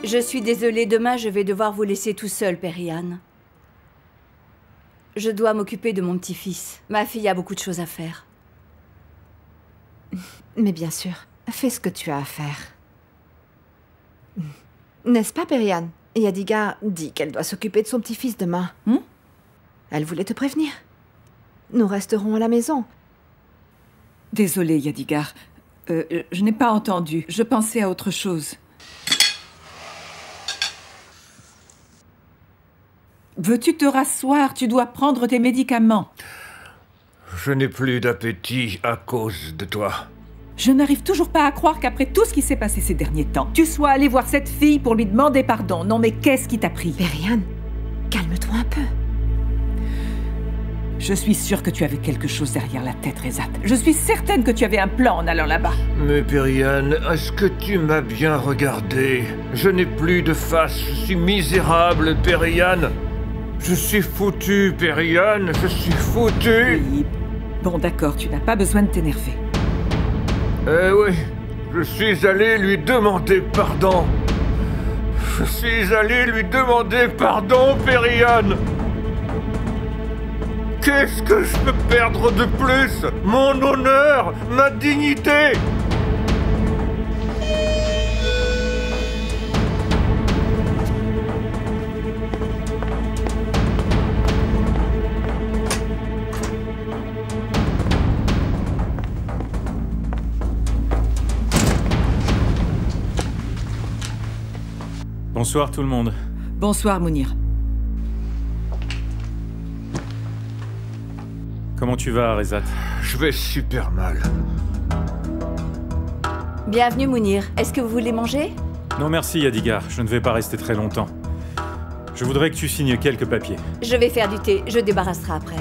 Je suis désolée, demain je vais devoir vous laisser tout seul, Perihan. Je dois m'occuper de mon petit-fils. Ma fille a beaucoup de choses à faire. Mais bien sûr, fais ce que tu as à faire. N'est-ce pas, Perihan? Yadigar dit qu'elle doit s'occuper de son petit-fils demain. Elle voulait te prévenir. Nous resterons à la maison. Désolée, Yadigar. Je n'ai pas entendu. Je pensais à autre chose. Veux-tu te rasseoir? Tu dois prendre tes médicaments. Je n'ai plus d'appétit à cause de toi. Je n'arrive toujours pas à croire qu'après tout ce qui s'est passé ces derniers temps, tu sois allé voir cette fille pour lui demander pardon. Non, mais qu'est-ce qui t'a pris? Perihan, calme-toi un peu. Je suis sûre que tu avais quelque chose derrière la tête, Rezat. Je suis certaine que tu avais un plan en allant là-bas. Mais Perihan, est-ce que tu m'as bien regardé? Je n'ai plus de face, je suis misérable, Perihan. Je suis foutu, Perihan, je suis foutu. Oui. Bon, d'accord, tu n'as pas besoin de t'énerver. Eh oui, je suis allé lui demander pardon. Je suis allé lui demander pardon, Perihan. Qu'est-ce que je peux perdre de plus? Mon honneur, ma dignité. Bonsoir tout le monde. Bonsoir, Mounir. Comment tu vas, Rezat? Je vais super mal. Bienvenue, Mounir. Est-ce que vous voulez manger? Non merci, Yadigar. Je ne vais pas rester très longtemps. Je voudrais que tu signes quelques papiers. Je vais faire du thé. Je débarrasserai après.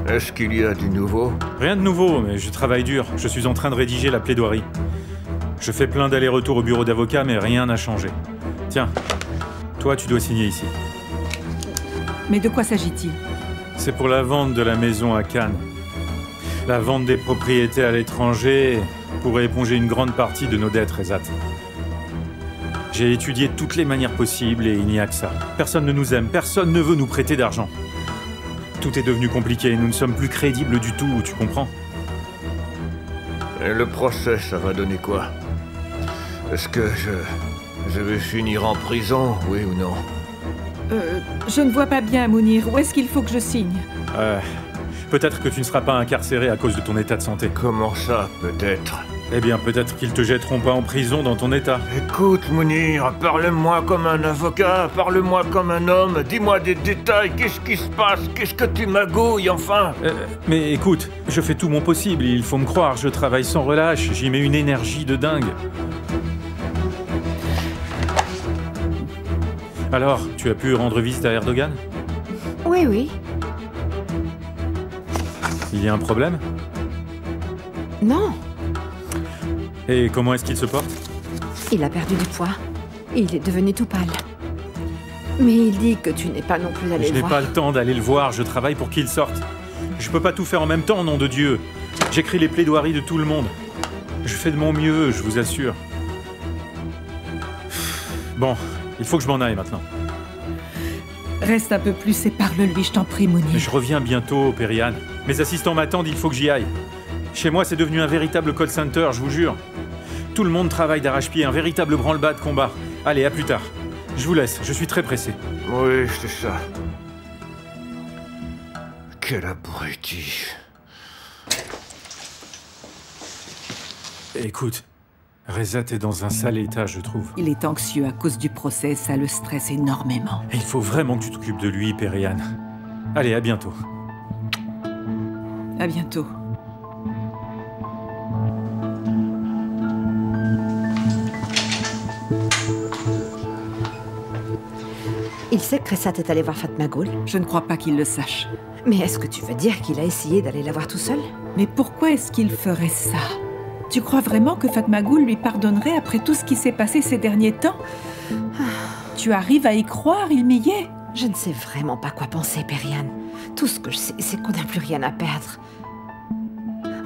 Est-ce qu'il y a du nouveau? Rien de nouveau, mais je travaille dur. Je suis en train de rédiger la plaidoirie. Je fais plein d'allers-retours au bureau d'avocat, mais rien n'a changé. Tiens, toi, tu dois signer ici. Mais de quoi s'agit-il? C'est pour la vente de la maison à Cannes. La vente des propriétés à l'étranger pourrait éponger une grande partie de nos dettes, Rezat. J'ai étudié toutes les manières possibles et il n'y a que ça. Personne ne nous aime, personne ne veut nous prêter d'argent. Tout est devenu compliqué, nous ne sommes plus crédibles du tout, tu comprends? Et le procès, ça va donner quoi? Est-ce que je vais finir en prison, oui ou non? Je ne vois pas bien, Mounir. Où est-ce qu'il faut que je signe? Peut-être que tu ne seras pas incarcéré à cause de ton état de santé. Comment ça, peut-être? Eh bien, peut-être qu'ils te jetteront pas en prison dans ton état. Écoute, Mounir, parle-moi comme un avocat, parle-moi comme un homme, dis-moi des détails, qu'est-ce qui se passe? Qu'est-ce que tu magouilles, enfin? Mais écoute, je fais tout mon possible, il faut me croire, je travaille sans relâche, j'y mets une énergie de dingue. Alors, tu as pu rendre visite à Erdogan? Oui, oui. Il y a un problème? Non. Et comment est-ce qu'il se porte? Il a perdu du poids. Il est devenu tout pâle. Mais il dit que tu n'es pas non plus allé le voir. Je n'ai pas le temps d'aller le voir, je travaille pour qu'il sorte. Je peux pas tout faire en même temps, nom de Dieu. J'écris les plaidoiries de tout le monde. Je fais de mon mieux, je vous assure. Bon, il faut que je m'en aille maintenant. Reste un peu plus et parle-lui, je t'en prie, Mounir. Je reviens bientôt, Perihan. Mes assistants m'attendent, il faut que j'y aille. Chez moi, c'est devenu un véritable call center, je vous jure. Tout le monde travaille d'arrache-pied, un véritable branle-bas de combat. Allez, à plus tard. Je vous laisse, je suis très pressé. Oui, c'est ça. Quel abruti. Écoute, Rezat est dans un sale état, je trouve. Il est anxieux à cause du procès, ça le stresse énormément. Et il faut vraiment que tu t'occupes de lui, Perihan. Allez, à bientôt. À bientôt. Il sait que Rezat est allé voir Fatmagoul. Je ne crois pas qu'il le sache. Mais est-ce que tu veux dire qu'il a essayé d'aller la voir tout seul? Mais pourquoi est-ce qu'il ferait ça? Tu crois vraiment que Fatmagoul lui pardonnerait après tout ce qui s'est passé ces derniers temps? Tu arrives à y croire, il m'y est. Je ne sais vraiment pas quoi penser, Perihan. Tout ce que je sais, c'est qu'on n'a plus rien à perdre.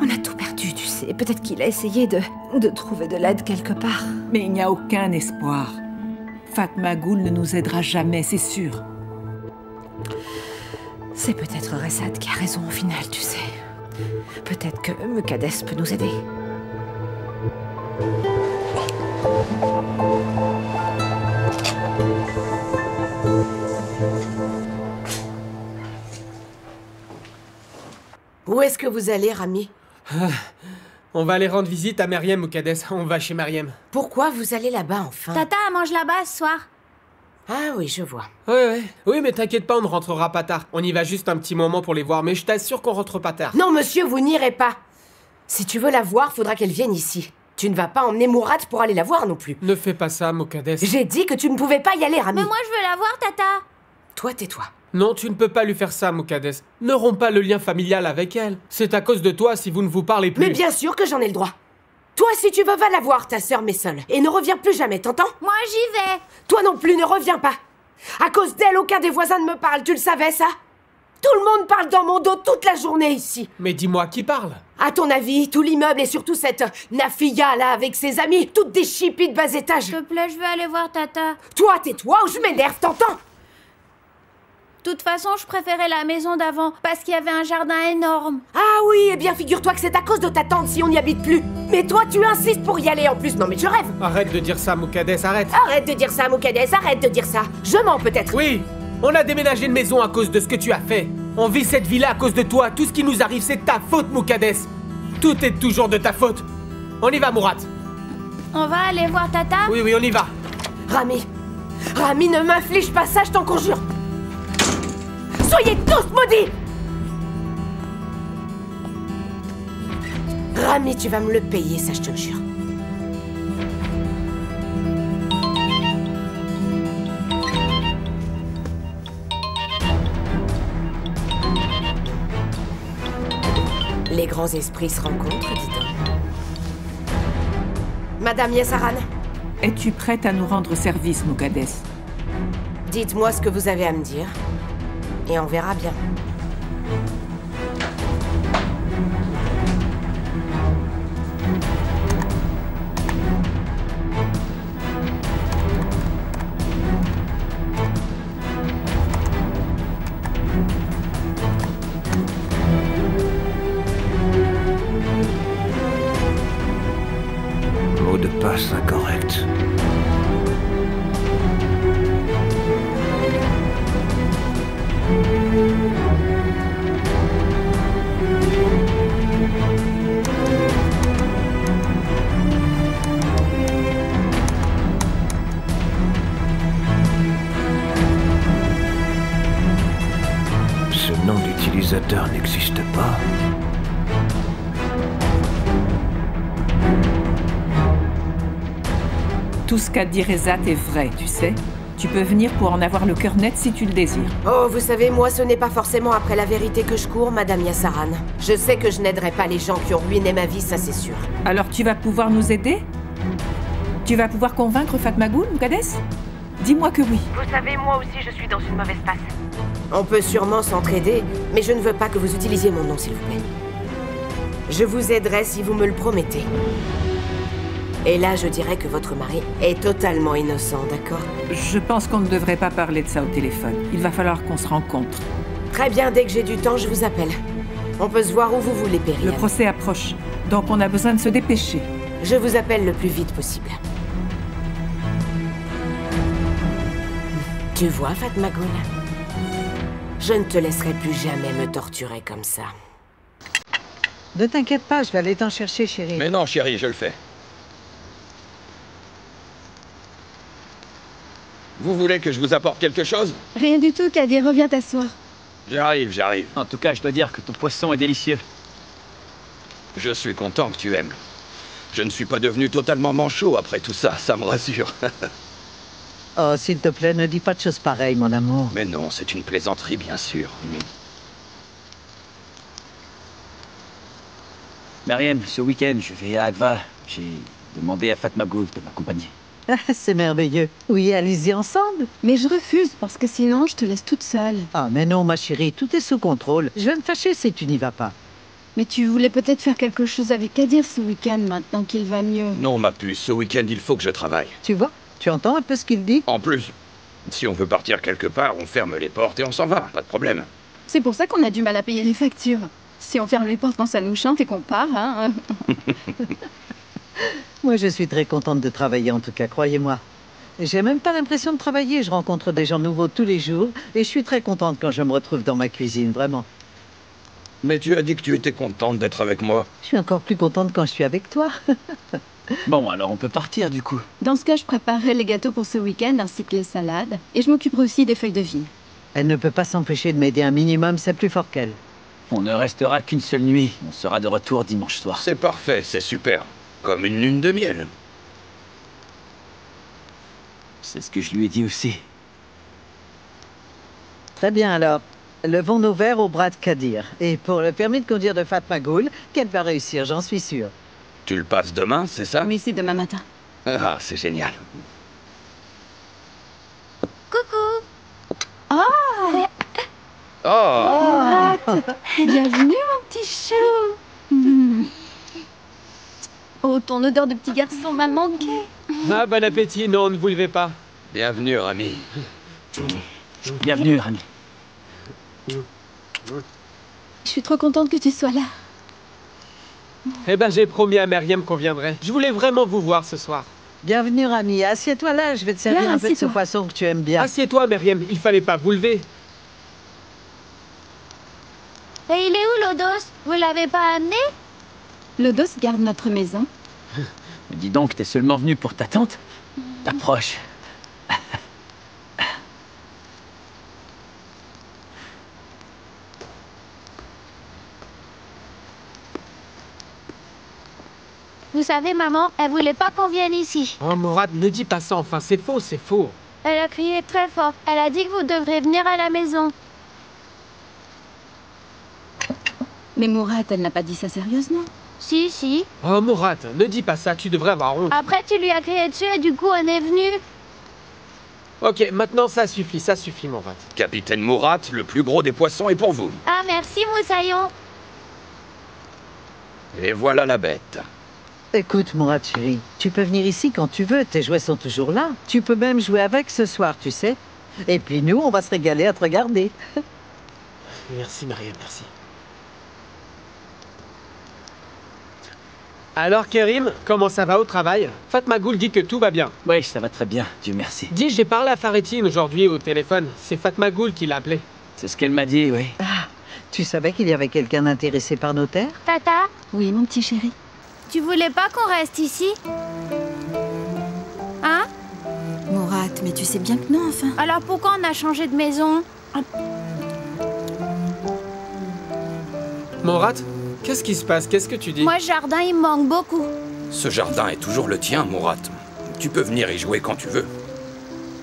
On a tout perdu tu sais, peut-être qu'il a essayé de trouver de l'aide quelque part. Mais il n'y a aucun espoir. Fatma Ghoul ne nous aidera jamais, c'est sûr. C'est peut-être Resad qui a raison au final, tu sais. Peut-être que Muqaddes peut nous aider. Où est-ce que vous allez, Rami? On va aller rendre visite à Meriem, Muqaddes. On va chez Meriem. Pourquoi vous allez là-bas, enfin? Tata mange là-bas ce soir. Ah oui, je vois. Oui, mais t'inquiète pas, on ne rentrera pas tard. On y va juste un petit moment pour les voir, mais je t'assure qu'on rentre pas tard. Non, monsieur, vous n'irez pas. Si tu veux la voir, faudra qu'elle vienne ici. Tu ne vas pas emmener Mourad pour aller la voir non plus. Ne fais pas ça, Muqaddes. J'ai dit que tu ne pouvais pas y aller, Rami. Mais moi je veux la voir, Tata. Toi, tais-toi. Non, tu ne peux pas lui faire ça, Muqaddes. Ne romps pas le lien familial avec elle. C'est à cause de toi si vous ne vous parlez plus. Mais bien sûr que j'en ai le droit. Toi, si tu veux, va la voir, ta sœur, mais seule. Et ne reviens plus jamais, t'entends? Moi j'y vais. Toi non plus, ne reviens pas. À cause d'elle, aucun des voisins ne me parle, tu le savais, ça? Tout le monde parle dans mon dos toute la journée ici. Mais dis-moi qui parle. À ton avis, tout l'immeuble et surtout cette Nafia, là, avec ses amis, toutes des chippies de bas étage. S'il te plaît, je veux aller voir Tata. Toi, tais-toi ou je m'énerve, t'entends? De toute façon, je préférais la maison d'avant, parce qu'il y avait un jardin énorme. Ah oui, eh bien, figure-toi que c'est à cause de ta tante si on n'y habite plus. Mais toi, tu insistes pour y aller en plus. Non, mais je rêve. Arrête de dire ça, Muqaddes, arrête. Arrête de dire ça, Muqaddes, arrête de dire ça. Je mens peut-être. Oui, on a déménagé de maison à cause de ce que tu as fait. On vit cette vie-là à cause de toi. Tout ce qui nous arrive, c'est de ta faute, Muqaddes. Tout est toujours de ta faute. On y va, Mourad. On va aller voir Tata? Oui, on y va. Rami, ne m'inflige pas ça, je t'en conjure. Soyez tous maudits! Rami, tu vas me le payer, ça je te le jure. Les grands esprits se rencontrent, dis-donc. Madame Yassaran, Es-tu prête à nous rendre service, Muqaddes? dites-moi ce que vous avez à me dire. Et on verra bien. Mot de passe incorrect. Ce nom d'utilisateur n'existe pas. Tout ce qu'a dit Resad est vrai, tu sais. Tu peux venir pour en avoir le cœur net si tu le désires. Oh, vous savez, moi, ce n'est pas forcément après la vérité que je cours, Madame Yassaran. Je sais que je n'aiderai pas les gens qui ont ruiné ma vie, ça c'est sûr. Alors tu vas pouvoir nous aider? Tu vas pouvoir convaincre Fatma Ghoul, Muqaddes? Dis-moi que oui. Vous savez, moi aussi, je suis dans une mauvaise passe. On peut sûrement s'entraider, mais je ne veux pas que vous utilisiez mon nom, s'il vous plaît. Je vous aiderai si vous me le promettez. Et là, je dirais que votre mari est totalement innocent, d'accord? Je pense qu'on ne devrait pas parler de ça au téléphone. Il va falloir qu'on se rencontre. Très bien, dès que j'ai du temps, je vous appelle. On peut se voir où vous voulez, Péri. Le procès approche, donc on a besoin de se dépêcher. Je vous appelle le plus vite possible. Tu vois, Fatma Ghoul? Je ne te laisserai plus jamais me torturer comme ça. Ne t'inquiète pas, je vais aller t'en chercher, chérie. Mais non, chérie, je le fais. Vous voulez que je vous apporte quelque chose? Rien du tout, Kadir, reviens t'asseoir. J'arrive. En tout cas, je dois dire que ton poisson est délicieux. Je suis content que tu aimes. Je ne suis pas devenu totalement manchot après tout ça, ça me rassure. Oh, s'il te plaît, ne dis pas de choses pareilles, mon amour. Mais non, c'est une plaisanterie, bien sûr. Meriem, ce week-end, je vais à Adva. J'ai demandé à Fatma Ghoul de m'accompagner. Ah, c'est merveilleux. Oui, allez-y ensemble. Mais je refuse, parce que sinon, je te laisse toute seule. Ah, mais non, ma chérie, tout est sous contrôle. Je vais me fâcher si tu n'y vas pas. Mais tu voulais peut-être faire quelque chose avec Kadir ce week-end, maintenant qu'il va mieux. Non, ma puce, ce week-end, il faut que je travaille. Tu vois? Tu entends un peu ce qu'il dit? En plus, si on veut partir quelque part, on ferme les portes et on s'en va, pas de problème. C'est pour ça qu'on a du mal à payer les factures. Si on ferme les portes quand ça nous chante et qu'on part, hein. Moi, je suis très contente de travailler, en tout cas, croyez-moi. J'ai même pas l'impression de travailler. Je rencontre des gens nouveaux tous les jours et je suis très contente quand je me retrouve dans ma cuisine, vraiment. Mais tu as dit que tu étais contente d'être avec moi. Je suis encore plus contente quand je suis avec toi. Bon, alors on peut partir du coup. Dans ce cas, je préparerai les gâteaux pour ce week-end ainsi que les salades. Et je m'occuperai aussi des feuilles de vigne. Elle ne peut pas s'empêcher de m'aider un minimum, c'est plus fort qu'elle. On ne restera qu'une seule nuit. On sera de retour dimanche soir. C'est parfait, c'est super. Comme une lune de miel. C'est ce que je lui ai dit aussi. Très bien, alors. Levons nos verres au bras de Kadir. Et pour le permis de conduire de Fatma Goul, qu'elle va réussir, j'en suis sûre. Tu le passes demain, c'est ça? Oui, c'est demain matin. Ah, c'est génial. Coucou. Oh, Oh, bienvenue, mon petit chou. Oh, ton odeur de petit garçon m'a manqué. Ah, bon appétit, non, ne vous levez pas. Bienvenue, Rami. Bienvenue, Rami. Je suis trop contente que tu sois là. Eh ben, j'ai promis à Myriam qu'on viendrait. Je voulais vraiment vous voir ce soir. Bienvenue, Rami. Assieds-toi là, je vais te servir Là, un peu de ce assieds-toi. poisson que tu aimes bien. Assieds-toi, Myriam, il fallait pas vous lever. Et il est où Lodos? Vous l'avez pas amené? Lodos garde notre maison. Mais dis donc, t'es seulement venu pour ta tante? T'approches. Vous savez, maman, elle voulait pas qu'on vienne ici. Oh, Morad, ne dis pas ça, enfin, c'est faux, c'est faux. Elle a crié très fort. Elle a dit que vous devrez venir à la maison. Mais Mourad, elle n'a pas dit ça sérieusement. Si, si. Oh, Morad, ne dis pas ça, tu devrais avoir honte. Après, tu lui as crié dessus et du coup, on est venu. Ok, maintenant ça suffit, Morad. Capitaine Mourat, le plus gros des poissons est pour vous. Ah, merci, Moussaillon. Et voilà la bête. Écoute, Mourad, chérie, tu peux venir ici quand tu veux, tes jouets sont toujours là. Tu peux même jouer avec ce soir, tu sais. Et puis nous, on va se régaler à te regarder. Merci, Myriam, merci. Alors, Kérim, comment ça va au travail? Fatma Goul dit que tout va bien. Oui, ça va très bien, Dieu merci. Dis, j'ai parlé à Faretine aujourd'hui au téléphone. C'est Fatma Goul qui l'a appelé. C'est ce qu'elle m'a dit, oui. Ah, tu savais qu'il y avait quelqu'un d'intéressé par nos terres? Tata, Oui, mon petit chéri. tu voulais pas qu'on reste ici? Hein? Mourad, mais tu sais bien que non, enfin. Alors pourquoi on a changé de maison? Morad, qu'est-ce qui se passe? Qu'est-ce que tu dis? Moi, ce jardin, il me manque beaucoup. Ce jardin est toujours le tien, Mourat. Tu peux venir y jouer quand tu veux.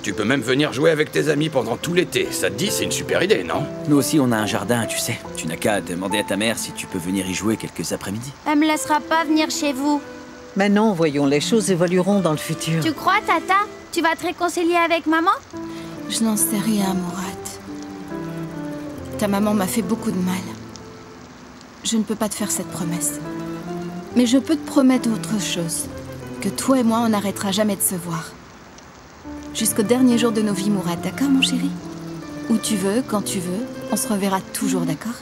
Tu peux même venir jouer avec tes amis pendant tout l'été. Ça te dit, c'est une super idée, non? Nous aussi, on a un jardin, tu sais. Tu n'as qu'à demander à ta mère si tu peux venir y jouer quelques après-midi. Elle me laissera pas venir chez vous. Mais non, voyons, les choses évolueront dans le futur. Tu crois, Tata? Tu vas te réconcilier avec maman? Je n'en sais rien, Mourad. Ta maman m'a fait beaucoup de mal. Je ne peux pas te faire cette promesse. Mais je peux te promettre autre chose. Que toi et moi, on n'arrêtera jamais de se voir. Jusqu'au dernier jour de nos vies, Mourad, d'accord, mon chéri? Où tu veux, quand tu veux, on se reverra toujours, d'accord?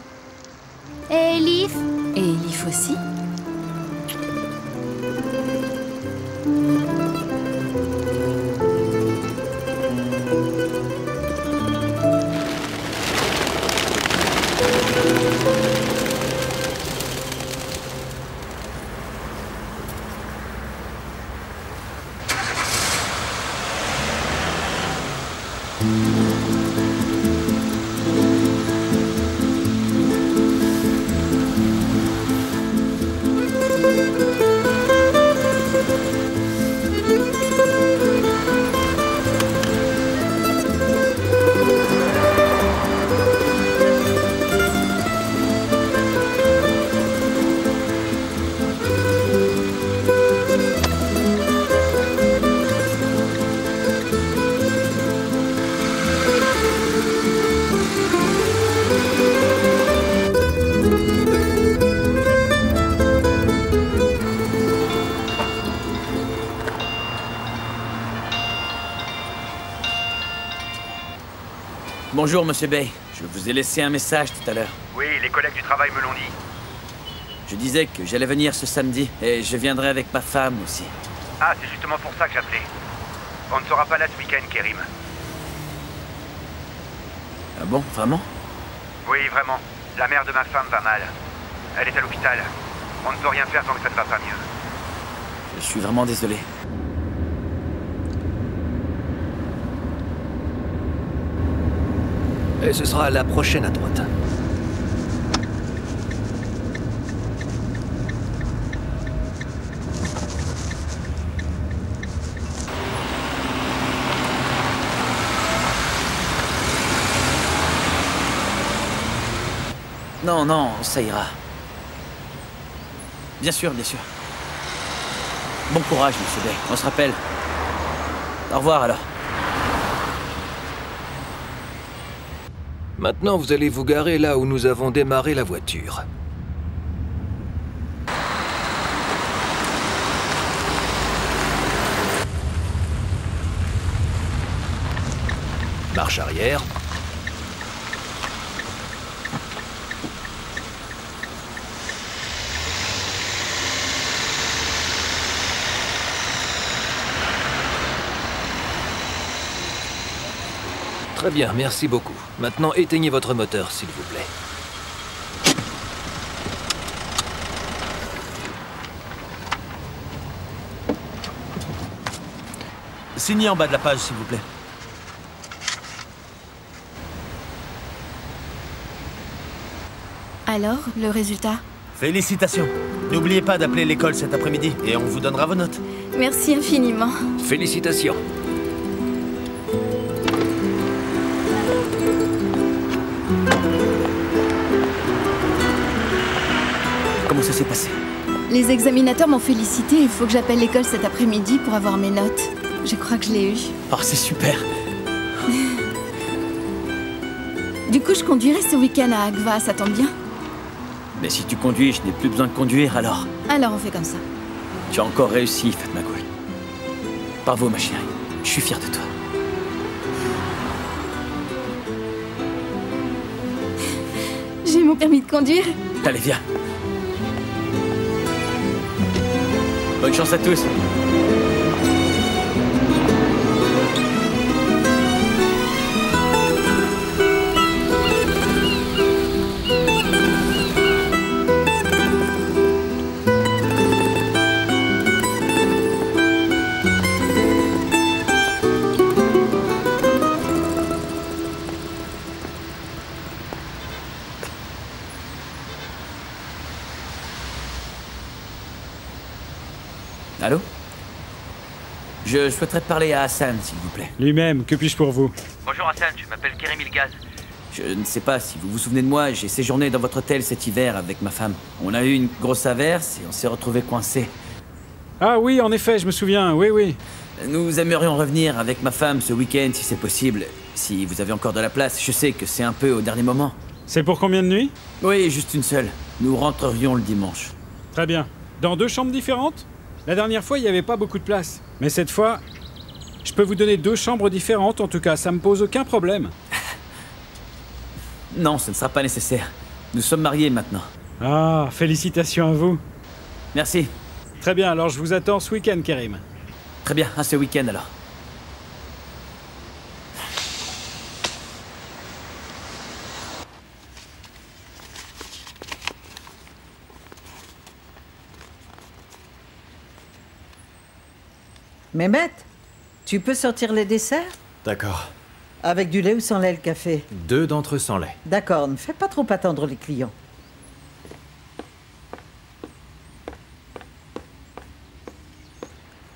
Et Elif? Et Elif aussi. Bonjour, Monsieur Bay. Je vous ai laissé un message tout à l'heure. Oui, les collègues du travail me l'ont dit. Je disais que j'allais venir ce samedi, et je viendrai avec ma femme aussi. Ah, c'est justement pour ça que j'appelais. On ne sera pas là ce week-end, Kerim. Ah bon, vraiment? Oui, vraiment. La mère de ma femme va mal. Elle est à l'hôpital. On ne peut rien faire tant que ça ne va pas mieux. Je suis vraiment désolé. Et ce sera la prochaine à droite. Non, non, ça ira. Bien sûr, bien sûr. Bon courage, Monsieur Bay. On se rappelle. Au revoir, alors. Maintenant, vous allez vous garer là où nous avons démarré la voiture. Marche arrière. Très bien, merci beaucoup. Maintenant, éteignez votre moteur, s'il vous plaît. Signez en bas de la page, s'il vous plaît. Alors, le résultat? Félicitations. N'oubliez pas d'appeler l'école cet après-midi et on vous donnera vos notes. Merci infiniment. Félicitations. Comment ça s'est passé? Les examinateurs m'ont félicité. Il faut que j'appelle l'école cet après-midi pour avoir mes notes. Je crois que je l'ai eu. Oh, c'est super. Du coup, je conduirai ce week-end à Agva, ça tombe bien. Mais si tu conduis, je n'ai plus besoin de conduire, alors. Alors, on fait comme ça. Tu as encore réussi, Fatma Goul. Bravo, ma chérie. Je suis fier de toi. J'ai mon permis de conduire. Allez, viens. Bonne chance à tous. Allô? Je souhaiterais parler à Hassan, s'il vous plaît. Lui-même, que puis-je pour vous? Bonjour Hassan, je m'appelle Kerim Ilgaz. Je ne sais pas si vous vous souvenez de moi, j'ai séjourné dans votre hôtel cet hiver avec ma femme. On a eu une grosse averse et on s'est retrouvés coincés. Ah oui, en effet, je me souviens, oui, oui. Nous aimerions revenir avec ma femme ce week-end, si c'est possible. Si vous avez encore de la place, je sais que c'est un peu au dernier moment. C'est pour combien de nuits? Oui, juste une seule. Nous rentrerions le dimanche. Très bien. Dans 2 chambres différentes? La dernière fois, il n'y avait pas beaucoup de place. Mais cette fois, je peux vous donner 2 chambres différentes, en tout cas, ça me pose aucun problème. Non, ce ne sera pas nécessaire. Nous sommes mariés maintenant. Ah, félicitations à vous. Merci. Très bien, alors je vous attends ce week-end, Kerim. Très bien, à ce week-end alors. Mehmet, tu peux sortir les desserts? D'accord. Avec du lait ou sans lait, le café? 2 d'entre eux sans lait. D'accord, ne fais pas trop attendre les clients.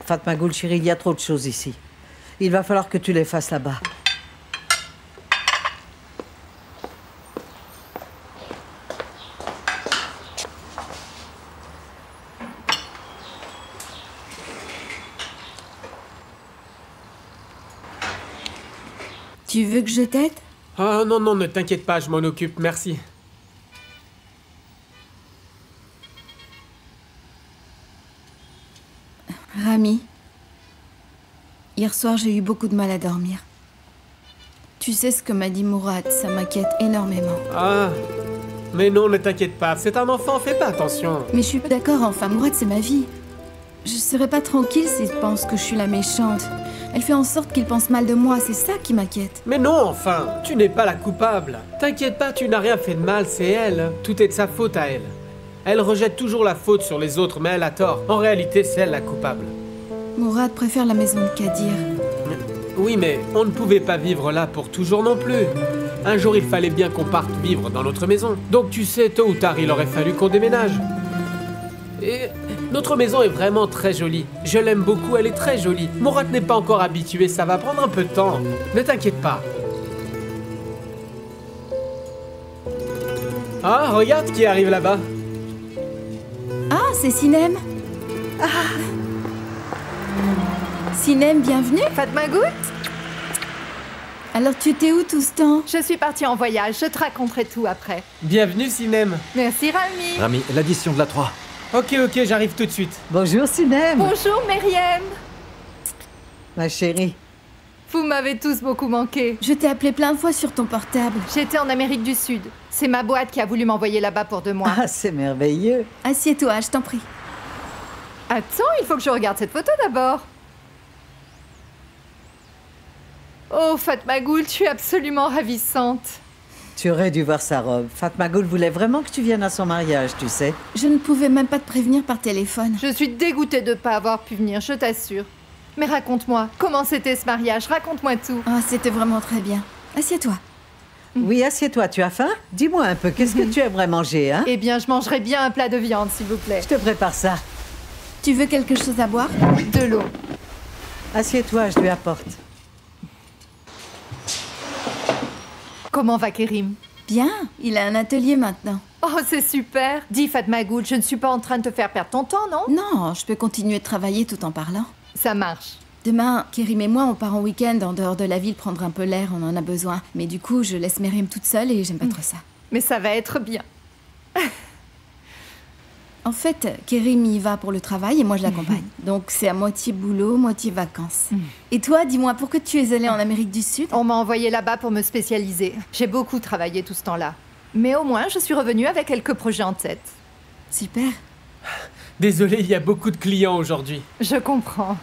Fatma Goul, chérie, il y a trop de choses ici. Il va falloir que tu les fasses là-bas. Tu veux que je t'aide? Oh non, non, ne t'inquiète pas, je m'en occupe, merci. Rami, hier soir j'ai eu beaucoup de mal à dormir. Tu sais ce que m'a dit Mourad, ça m'inquiète énormément. Ah, mais non, ne t'inquiète pas, c'est un enfant, fais pas attention. Mais je suis pas d'accord, enfin, Mourad, c'est ma vie. Je serais pas tranquille s'il pense que je suis la méchante. Elle fait en sorte qu'il pense mal de moi, c'est ça qui m'inquiète. Mais non, enfin, tu n'es pas la coupable. T'inquiète pas, tu n'as rien fait de mal, c'est elle. Tout est de sa faute à elle. Elle rejette toujours la faute sur les autres, mais elle a tort. En réalité, c'est elle la coupable. Mourad préfère la maison de Kadir. Oui, mais on ne pouvait pas vivre là pour toujours non plus. Un jour, il fallait bien qu'on parte vivre dans notre maison. Donc tu sais, tôt ou tard, il aurait fallu qu'on déménage. Et notre maison est vraiment très jolie. Je l'aime beaucoup, elle est très jolie. Mourad n'est pas encore habitué, ça va prendre un peu de temps. Ne t'inquiète pas. Ah, regarde qui arrive là-bas. Ah, c'est Sinem. Sinem, bienvenue. Fatmagoul. Alors tu étais où tout ce temps? Je suis partie en voyage, je te raconterai tout après. Bienvenue, Sinem. Merci, Rami. Rami, l'addition de la 3. Ok, j'arrive tout de suite. Bonjour, Sinem. Bonjour, Myriam. Ma chérie. Vous m'avez tous beaucoup manqué. Je t'ai appelé plein de fois sur ton portable. J'étais en Amérique du Sud. C'est ma boîte qui a voulu m'envoyer là-bas pour 2 mois. Ah, c'est merveilleux. Assieds-toi, je t'en prie. Attends, il faut que je regarde cette photo d'abord. Oh, Fatmagoul, tu es absolument ravissante. Tu aurais dû voir sa robe. Fatmagoul voulait vraiment que tu viennes à son mariage, tu sais. Je ne pouvais même pas te prévenir par téléphone. Je suis dégoûtée de ne pas avoir pu venir, je t'assure. Mais raconte-moi, comment c'était ce mariage? Raconte-moi tout. Oh, c'était vraiment très bien. Assieds-toi. Oui, assieds-toi, tu as faim? Dis-moi un peu, qu'est-ce que tu aimerais manger, hein? Eh bien, je mangerais bien un plat de viande, s'il vous plaît. Je te prépare ça. Tu veux quelque chose à boire? De l'eau. Assieds-toi, je lui apporte. Comment va Kérim? Bien, il a un atelier maintenant. Oh, c'est super. Dis Fatmagoul, je ne suis pas en train de te faire perdre ton temps, non? Non, je peux continuer de travailler tout en parlant. Ça marche. Demain, Kérim et moi, on part en week-end en dehors de la ville prendre un peu l'air, on en a besoin. Mais du coup, je laisse Myriam toute seule et j'aime pas trop ça. Mais ça va être bien. En fait, Kérim y va pour le travail et moi je l'accompagne. Donc c'est à moitié boulot, moitié vacances. Et toi, dis-moi, pourquoi tu es allée en Amérique du Sud? On m'a envoyée là-bas pour me spécialiser. J'ai beaucoup travaillé tout ce temps-là. Mais au moins, je suis revenue avec quelques projets en tête. Super. Désolé, il y a beaucoup de clients aujourd'hui. Je comprends.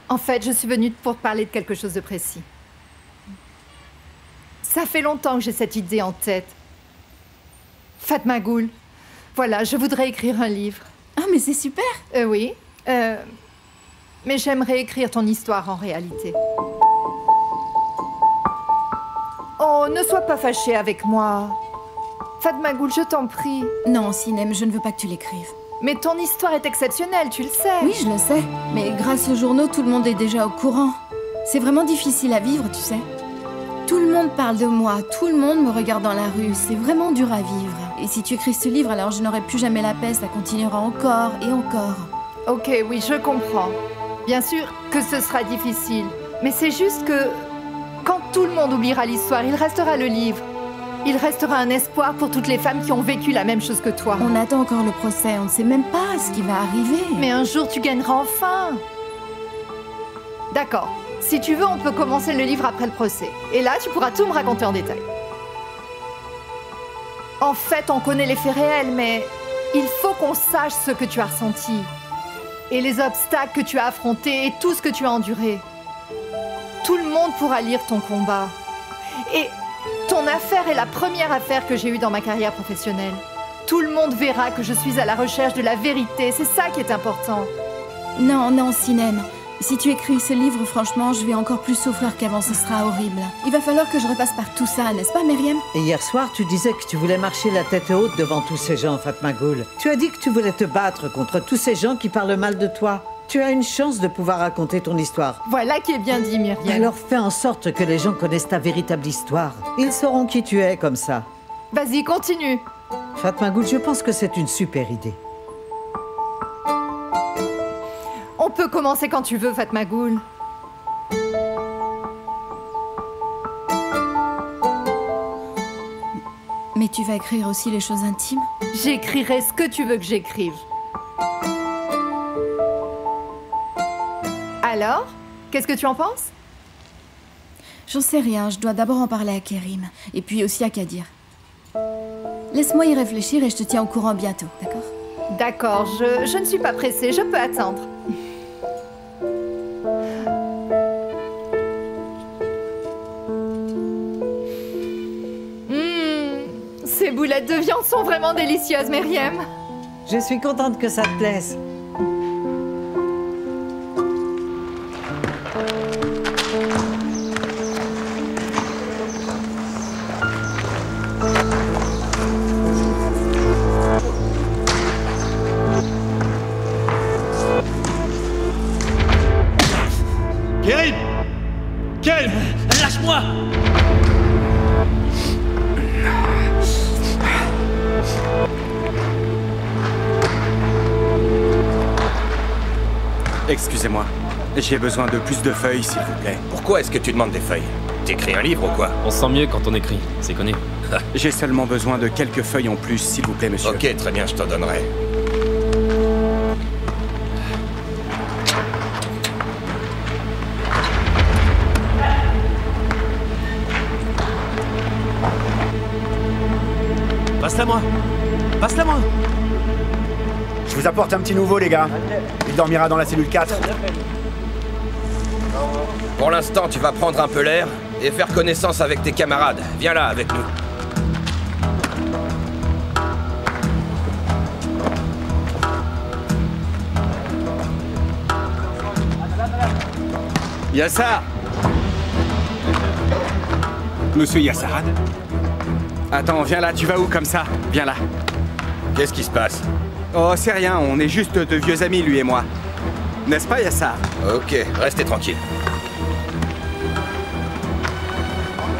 En fait, je suis venue pour te parler de quelque chose de précis. Ça fait longtemps que j'ai cette idée en tête. Fatmagoul, voilà, je voudrais écrire un livre. Ah, mais c'est super. Oui. Mais j'aimerais écrire ton histoire en réalité. Oh, ne sois pas fâchée avec moi. Fatmagoul, je t'en prie. Non, Sinem, je ne veux pas que tu l'écrives. Mais ton histoire est exceptionnelle, tu le sais. Oui, je le sais. Mais grâce aux journaux, tout le monde est déjà au courant. C'est vraiment difficile à vivre, tu sais. Tout le monde parle de moi, tout le monde me regarde dans la rue. C'est vraiment dur à vivre. Et si tu écris ce livre, alors je n'aurai plus jamais la paix, ça continuera encore et encore. Ok, oui, je comprends. Bien sûr que ce sera difficile. Mais c'est juste que... quand tout le monde oubliera l'histoire, il restera le livre. Il restera un espoir pour toutes les femmes qui ont vécu la même chose que toi. On attend encore le procès, on ne sait même pas ce qui va arriver. Mais un jour, tu gagneras enfin. D'accord. Si tu veux, on peut commencer le livre après le procès. Et là, tu pourras tout me raconter en détail. En fait, on connaît les faits réels, mais il faut qu'on sache ce que tu as ressenti. Et les obstacles que tu as affrontés et tout ce que tu as enduré. Tout le monde pourra lire ton combat. Et ton affaire est la première affaire que j'ai eue dans ma carrière professionnelle. Tout le monde verra que je suis à la recherche de la vérité. C'est ça qui est important. Non, non, Sinem. Si tu écris ce livre, franchement, je vais encore plus souffrir qu'avant, ce sera horrible. Il va falloir que je repasse par tout ça, n'est-ce pas, Myriam? Et hier soir, tu disais que tu voulais marcher la tête haute devant tous ces gens, Fatmagoul. Tu as dit que tu voulais te battre contre tous ces gens qui parlent mal de toi. Tu as une chance de pouvoir raconter ton histoire. Voilà qui est bien dit, Myriam. Alors fais en sorte que les gens connaissent ta véritable histoire. Ils sauront qui tu es comme ça. Vas-y, continue. Fatmagoul, je pense que c'est une super idée. On peut commencer quand tu veux, Fatmagoul. Mais tu vas écrire aussi les choses intimes? J'écrirai ce que tu veux que j'écrive. Alors, qu'est-ce que tu en penses? J'en sais rien, je dois d'abord en parler à Kerim. Et puis aussi à Kadir. Laisse-moi y réfléchir et je te tiens au courant bientôt, d'accord? D'accord, je ne suis pas pressée, je peux attendre. Ces boulettes de viande sont vraiment délicieuses, Myriam. Je suis contente que ça te plaise. Kerim! Kerim! Lâche-moi! Excusez-moi, j'ai besoin de plus de feuilles, s'il vous plaît. Pourquoi est-ce que tu demandes des feuilles? T'écris un livre ou quoi? On se sent mieux quand on écrit, c'est connu. J'ai seulement besoin de quelques feuilles en plus, s'il vous plaît, monsieur. Ok, très bien, je t'en donnerai. Passe-la moi! Passe-la moi! Je vous apporte un petit nouveau, les gars. Il dormira dans la cellule 4. Pour l'instant, tu vas prendre un peu l'air et faire connaissance avec tes camarades. Viens là, avec nous. Yassar! Monsieur Yassaran? Attends, viens là, tu vas où comme ça? Viens là. Qu'est-ce qui se passe? Oh, c'est rien, on est juste de vieux amis, lui et moi. N'est-ce pas, Yassar? Ok, restez tranquille.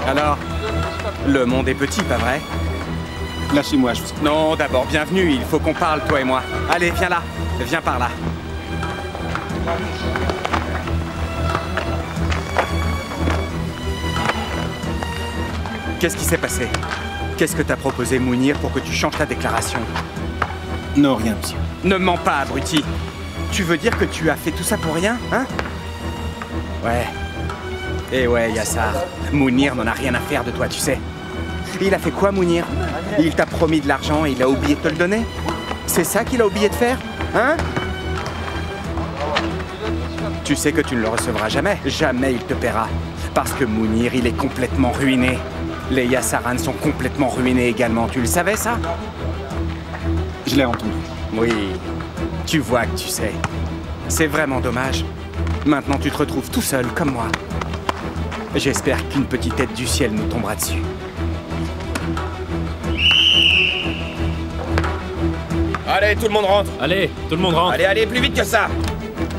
Alors, le monde est petit, pas vrai? Lâchez-moi, je vous... Non, d'abord, bienvenue, il faut qu'on parle, toi et moi. Allez, viens là, viens par là. Qu'est-ce qui s'est passé? Qu'est-ce que t'as proposé, Mounir, pour que tu changes ta déclaration? Non, rien, monsieur. Ne mens pas, abruti. Tu veux dire que tu as fait tout ça pour rien, hein? Ouais. Eh ouais, Yassar. Mounir n'en a rien à faire de toi, tu sais. Il a fait quoi, Mounir? Il t'a promis de l'argent et il a oublié de te le donner? C'est ça qu'il a oublié de faire, hein? Tu sais que tu ne le recevras jamais. Jamais il te paiera. Parce que Mounir, il est complètement ruiné. Les Yassaran sont complètement ruinés également. Tu le savais, ça? Je l'ai entendu. Oui, tu vois que tu sais. C'est vraiment dommage. Maintenant, tu te retrouves tout seul, comme moi. J'espère qu'une petite tête du ciel nous tombera dessus. Allez, tout le monde rentre. Allez, tout le monde rentre. Allez, allez, plus vite que ça.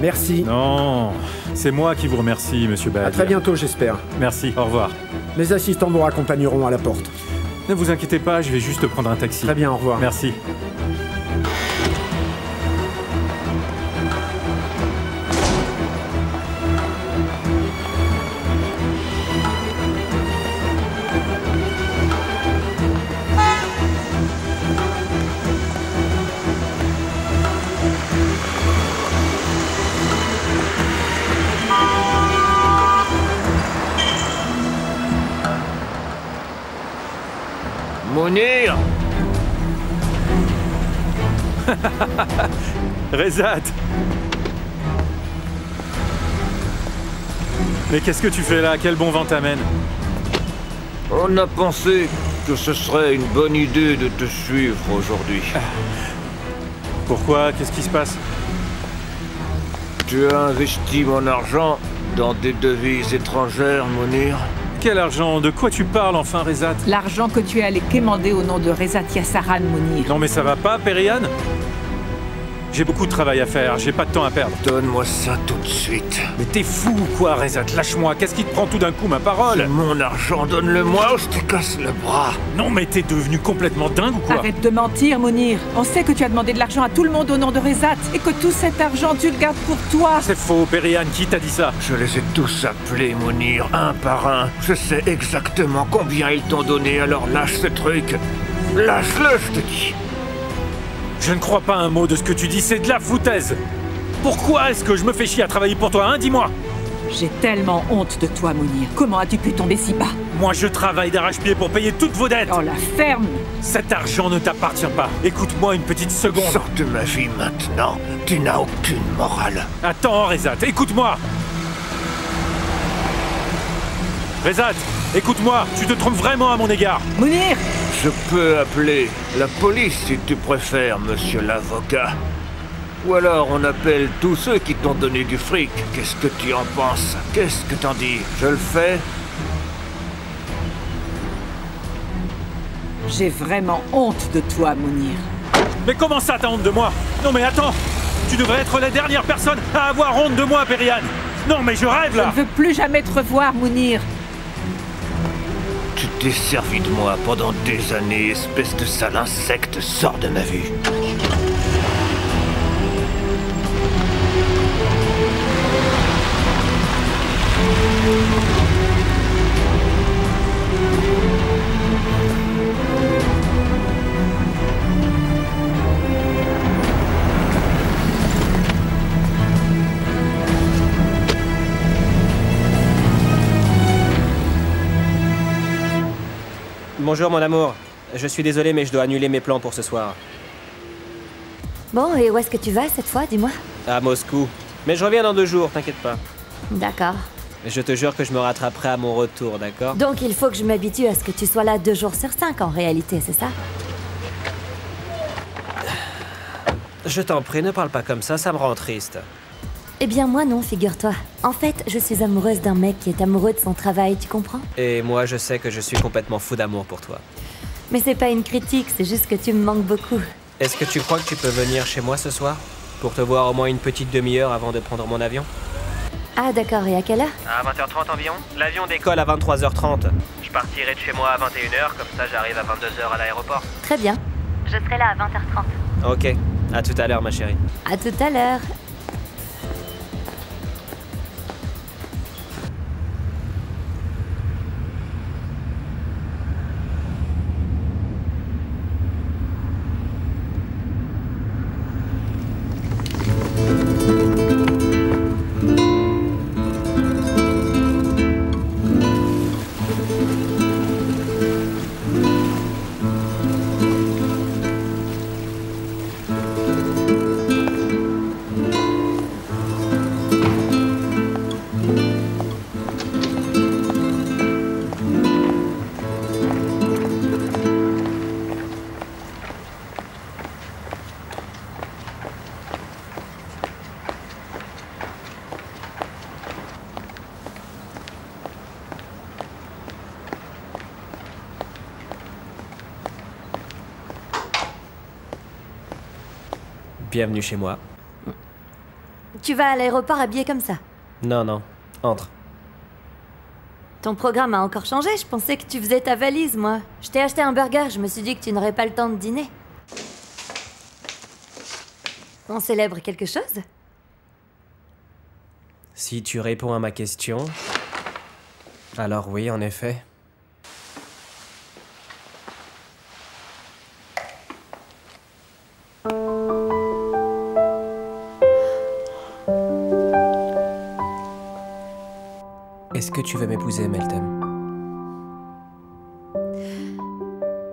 Merci. Non, c'est moi qui vous remercie, monsieur Bahadir. À très bientôt, j'espère. Merci, au revoir. Mes assistants vous raccompagneront à la porte. Ne vous inquiétez pas, je vais juste prendre un taxi. Très bien, au revoir. Merci. Mounir! Rezat! Mais qu'est-ce que tu fais là? Quel bon vent t'amène? On a pensé que ce serait une bonne idée de te suivre aujourd'hui. Pourquoi? Qu'est-ce qui se passe? Tu as investi mon argent dans des devises étrangères, Mounir. Quel argent? De quoi tu parles enfin, Rezat? L'argent que tu es allé quémander au nom de Rezat Yassaran, Mounir. Non mais ça va pas, Perihan? J'ai beaucoup de travail à faire, j'ai pas de temps à perdre. Donne-moi ça tout de suite. Mais t'es fou ou quoi, Rezat? Lâche-moi, qu'est-ce qui te prend tout d'un coup, ma parole? C'est mon argent, donne-le-moi ou je te casse le bras. Non mais t'es devenu complètement dingue ou quoi? Arrête de mentir, Mounir. On sait que tu as demandé de l'argent à tout le monde au nom de Rezat et que tout cet argent, tu le gardes pour toi. C'est faux, Perihan, qui t'a dit ça? Je les ai tous appelés, Mounir, un par un. Je sais exactement combien ils t'ont donné, alors lâche ce truc. Lâche-le, je te dis. Je ne crois pas un mot de ce que tu dis, c'est de la foutaise. Pourquoi est-ce que je me fais chier à travailler pour toi, hein? Dis-moi. J'ai tellement honte de toi, Mounir. Comment as-tu pu tomber si bas? Moi, je travaille d'arrache-pied pour payer toutes vos dettes. Oh, la ferme! Cet argent ne t'appartient pas. Écoute-moi une petite seconde. Sors de ma vie maintenant. Tu n'as aucune morale. Attends, Rezat, écoute-moi. Rezat, écoute-moi. Tu te trompes vraiment à mon égard. Mounir! Je peux appeler la police si tu préfères, monsieur l'avocat. Ou alors on appelle tous ceux qui t'ont donné du fric. Qu'est-ce que tu en penses? Qu'est-ce que t'en dis? Je le fais? J'ai vraiment honte de toi, Mounir. Mais comment ça, t'as honte de moi? Non mais attends. Tu devrais être la dernière personne à avoir honte de moi, Periane. Non mais je rêve là. Je ne veux plus jamais te revoir, Mounir. Tu t'es servi de moi pendant des années, espèce de sale insecte. Sors de ma vue. Bonjour mon amour. Je suis désolé mais je dois annuler mes plans pour ce soir. Bon, et où est-ce que tu vas cette fois, dis-moi? À Moscou. Mais je reviens dans 2 jours, t'inquiète pas. D'accord. Je te jure que je me rattraperai à mon retour, d'accord? Donc il faut que je m'habitue à ce que tu sois là 2 jours sur 5 en réalité, c'est ça? Je t'en prie, ne parle pas comme ça me rend triste. Eh bien moi non, figure-toi. En fait, je suis amoureuse d'un mec qui est amoureux de son travail, tu comprends? Et moi, je sais que je suis complètement fou d'amour pour toi. Mais c'est pas une critique, c'est juste que tu me manques beaucoup. Est-ce que tu crois que tu peux venir chez moi ce soir? Pour te voir au moins une petite demi-heure avant de prendre mon avion? Ah d'accord, et à quelle heure? À 20h30 environ. L'avion décolle à 23h30. Je partirai de chez moi à 21h, comme ça j'arrive à 22h à l'aéroport. Très bien. Je serai là à 20h30. Ok, à tout à l'heure ma chérie. À tout à l'heure. Bienvenue chez moi. Tu vas à l'aéroport habillé comme ça? Non, non. Entre. Ton programme a encore changé, je pensais que tu faisais ta valise, moi. Je t'ai acheté un burger, je me suis dit que tu n'aurais pas le temps de dîner. On célèbre quelque chose? Si tu réponds à ma question... Alors oui, en effet. Est-ce que tu veux m'épouser, Meltem?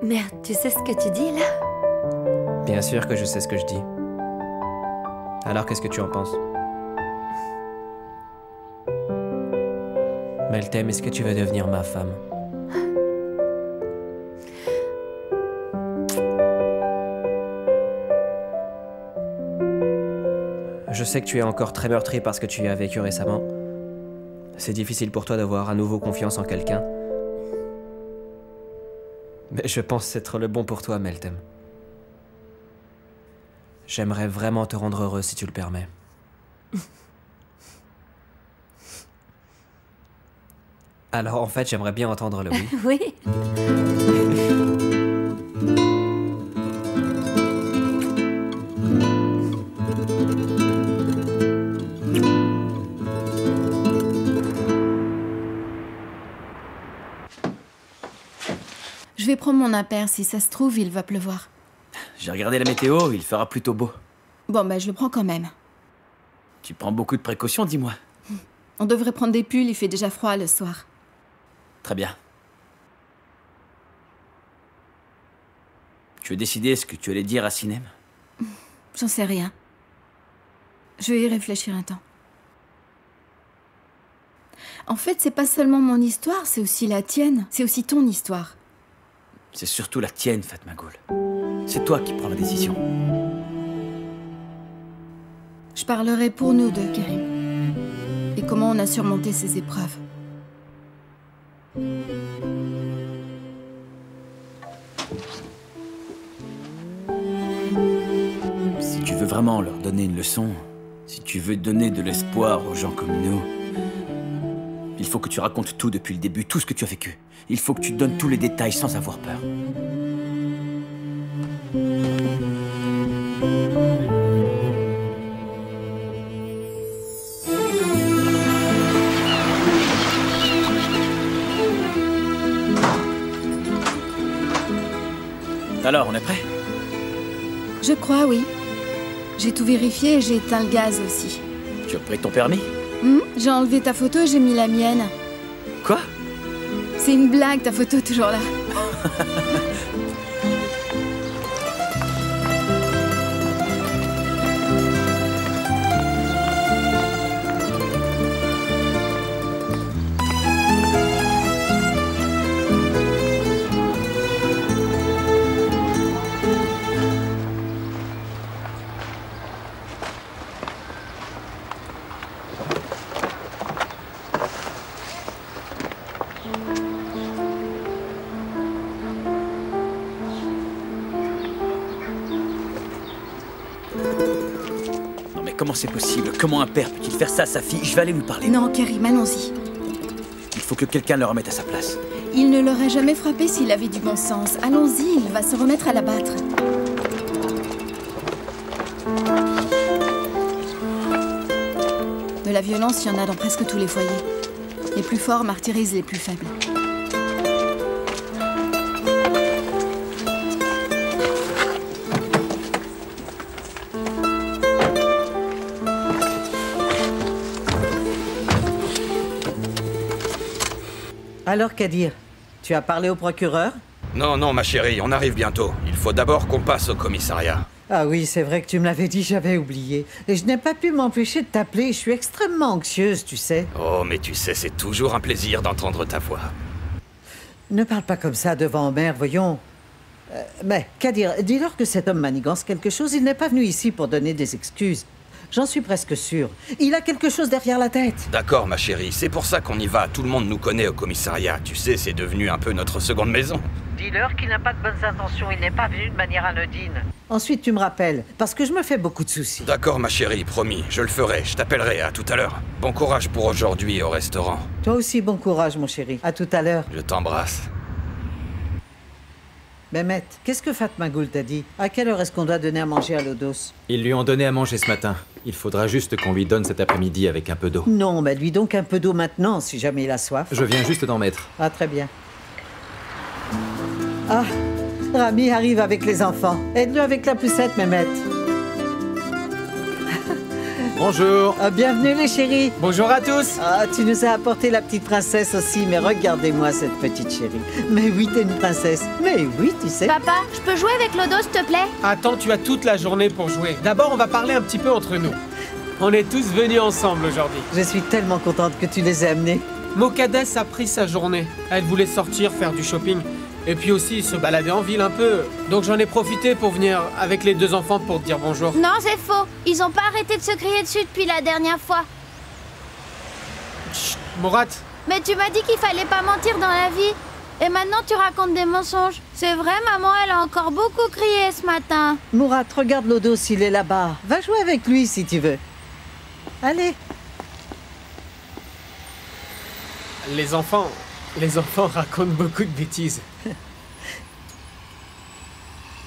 Merde, tu sais ce que tu dis, là? Bien sûr que je sais ce que je dis. Alors qu'est-ce que tu en penses? Meltem, est-ce que tu veux devenir ma femme? Je sais que tu es encore très meurtri parce que tu y as vécu récemment. C'est difficile pour toi d'avoir à nouveau confiance en quelqu'un. Mais je pense être le bon pour toi, Meltem. J'aimerais vraiment te rendre heureux si tu le permets. Alors en fait, j'aimerais bien entendre le oui. Oui. Je vais prendre mon impair, si ça se trouve, il va pleuvoir. J'ai regardé la météo, il fera plutôt beau. Bon, bah je le prends quand même. Tu prends beaucoup de précautions, dis-moi. On devrait prendre des pulls, il fait déjà froid le soir. Très bien. Tu as décidé ce que tu allais dire à Sinem? J'en sais rien. Je vais y réfléchir un temps. En fait, c'est pas seulement mon histoire, c'est aussi la tienne. C'est aussi ton histoire. C'est surtout la tienne, Fatma Goul. C'est toi qui prends la décision. Je parlerai pour nous deux, Kerim. Et comment on a surmonté ces épreuves. Si tu veux vraiment leur donner une leçon, si tu veux donner de l'espoir aux gens comme nous, il faut que tu racontes tout depuis le début, tout ce que tu as vécu. Il faut que tu donnes tous les détails sans avoir peur. Alors, on est prêt? Je crois, oui. J'ai tout vérifié et j'ai éteint le gaz aussi. Tu as pris ton permis? J'ai enlevé ta photo et j'ai mis la mienne. Quoi? C'est une blague, ta photo est toujours là. Comment c'est possible? Comment un père peut-il faire ça à sa fille? Je vais aller lui parler. Non, Kerim, allons-y. Il faut que quelqu'un le remette à sa place. Il ne l'aurait jamais frappé s'il avait du bon sens. Allons-y, il va se remettre à la battre. De la violence, il y en a dans presque tous les foyers. Les plus forts martyrisent les plus faibles. Alors, Kadir, tu as parlé au procureur? Non, non, ma chérie, on arrive bientôt. Il faut d'abord qu'on passe au commissariat. Ah oui, c'est vrai que tu me l'avais dit, j'avais oublié. Et je n'ai pas pu m'empêcher de t'appeler, je suis extrêmement anxieuse, tu sais. Oh, mais tu sais, c'est toujours un plaisir d'entendre ta voix. Ne parle pas comme ça devant Omer, voyons. Mais, Kadir, dis-leur que cet homme manigance quelque chose, il n'est pas venu ici pour donner des excuses. J'en suis presque sûre. Il a quelque chose derrière la tête. D'accord, ma chérie, c'est pour ça qu'on y va. Tout le monde nous connaît au commissariat. Tu sais, c'est devenu un peu notre seconde maison. Dis-leur qu'il n'a pas de bonnes intentions, il n'est pas venu de manière anodine. Ensuite, tu me rappelles, parce que je me fais beaucoup de soucis. D'accord, ma chérie, promis, je le ferai. Je t'appellerai, à tout à l'heure. Bon courage pour aujourd'hui au restaurant. Toi aussi, bon courage, mon chéri. À tout à l'heure. Je t'embrasse. Mehmet, qu'est-ce que Fatma Goul t'a dit? À quelle heure est-ce qu'on doit donner à manger à Lodos? Ils lui ont donné à manger ce matin. Il faudra juste qu'on lui donne cet après-midi avec un peu d'eau. Non, mais lui donc un peu d'eau maintenant, si jamais il a soif. Je viens juste d'en mettre. Ah, très bien. Ah, Rami arrive avec les enfants. Aide-le avec la poussette, Mehmet. Bonjour. Bienvenue les chéris. Bonjour à tous. Ah, tu nous as apporté la petite princesse aussi, mais regardez-moi cette petite chérie. Mais oui, t'es une princesse. Mais oui, tu sais. Papa, je peux jouer avec Lodo, s'il te plaît? Attends, tu as toute la journée pour jouer. D'abord, on va parler un petit peu entre nous. On est tous venus ensemble aujourd'hui. Je suis tellement contente que tu les aies amenés. Mokadès a pris sa journée. Elle voulait sortir, faire du shopping. Et puis aussi se balader en ville un peu. Donc j'en ai profité pour venir avec les deux enfants pour te dire bonjour. Non, c'est faux. Ils ont pas arrêté de se crier dessus depuis la dernière fois. Chut, Mourad. Mais tu m'as dit qu'il fallait pas mentir dans la vie. Et maintenant tu racontes des mensonges. C'est vrai, maman, elle a encore beaucoup crié ce matin. Mourad, regarde Lodos, il est là-bas. Va jouer avec lui si tu veux. Allez. Les enfants racontent beaucoup de bêtises.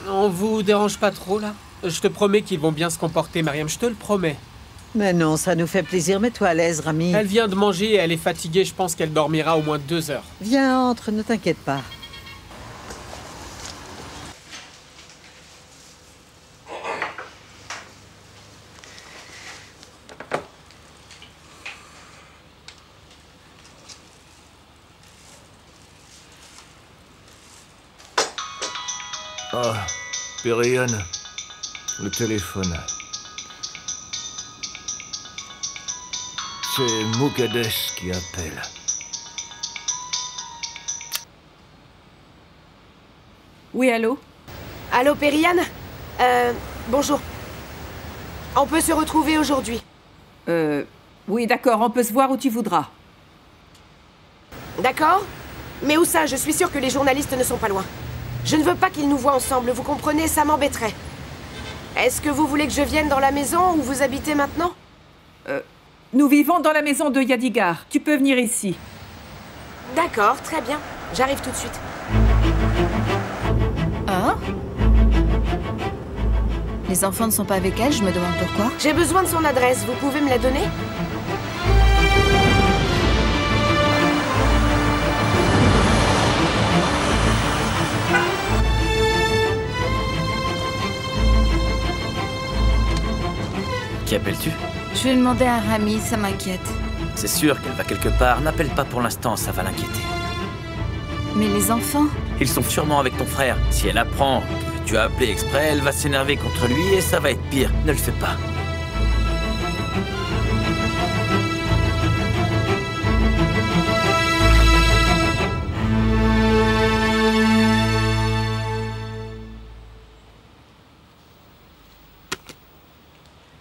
On vous dérange pas trop, là? Je te promets qu'ils vont bien se comporter, Mariam, je te le promets. Mais non, ça nous fait plaisir. Mets-toi à l'aise, Rami. Elle vient de manger et elle est fatiguée. Je pense qu'elle dormira au moins 2 heures. Viens, entre, ne t'inquiète pas. Ah, Periane, le téléphone. C'est Mugadès qui appelle. Oui, allô? Allô, Periane? Bonjour. On peut se retrouver aujourd'hui. Oui, d'accord, on peut se voir où tu voudras. D'accord? Mais où ça? Je suis sûre que les journalistes ne sont pas loin. Je ne veux pas qu'ils nous voient ensemble, vous comprenez? Ça m'embêterait. Est-ce que vous voulez que je vienne dans la maison où vous habitez maintenant? Nous vivons dans la maison de Yadigar. Tu peux venir ici. D'accord, très bien. J'arrive tout de suite. Hein? Les enfants ne sont pas avec elle, je me demande pourquoi. J'ai besoin de son adresse, vous pouvez me la donner? Qui appelles-tu? Je vais demander à Rami, ça m'inquiète. C'est sûr qu'elle va quelque part. N'appelle pas pour l'instant, ça va l'inquiéter. Mais les enfants? Ils sont sûrement avec ton frère. Si elle apprend que tu as appelé exprès, elle va s'énerver contre lui et ça va être pire. Ne le fais pas.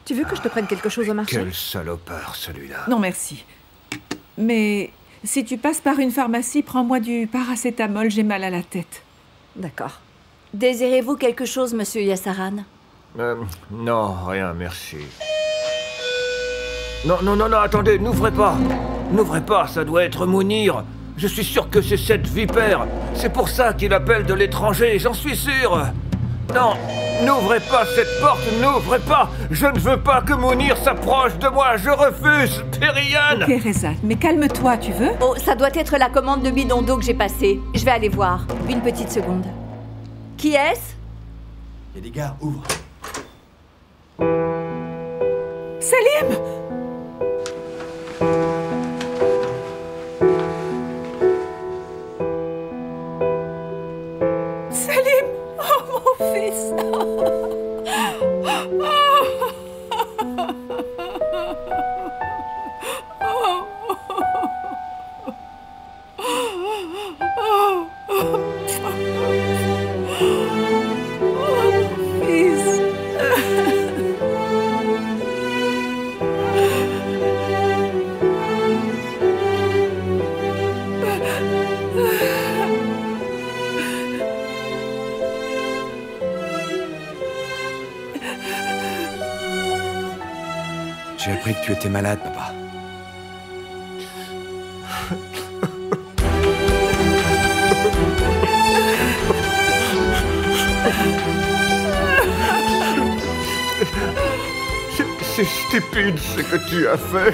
Tu veux que je te prenne quelque chose au marché? Quel salopard, celui-là. Non, merci. Mais si tu passes par une pharmacie, prends-moi du paracétamol, j'ai mal à la tête. D'accord. Désirez-vous quelque chose, monsieur Yassaran? Non, rien, merci. Non, attendez, n'ouvrez pas. N'ouvrez pas, ça doit être Mounir. Je suis sûr que c'est cette vipère. C'est pour ça qu'il appelle de l'étranger, j'en suis sûr. Non, n'ouvrez pas cette porte, n'ouvrez pas. Je ne veux pas que Mounir s'approche de moi, je refuse, Periane. Ok, Rezat, mais calme-toi, tu veux? Oh, ça doit être la commande de bidon d'eau que j'ai passée. Je vais aller voir. Une petite seconde. Qui est-ce? Yadigar, ouvre. Salim! Salim! Oh, mon fils! J'ai appris que tu étais malade, papa. C'est stupide ce que tu as fait.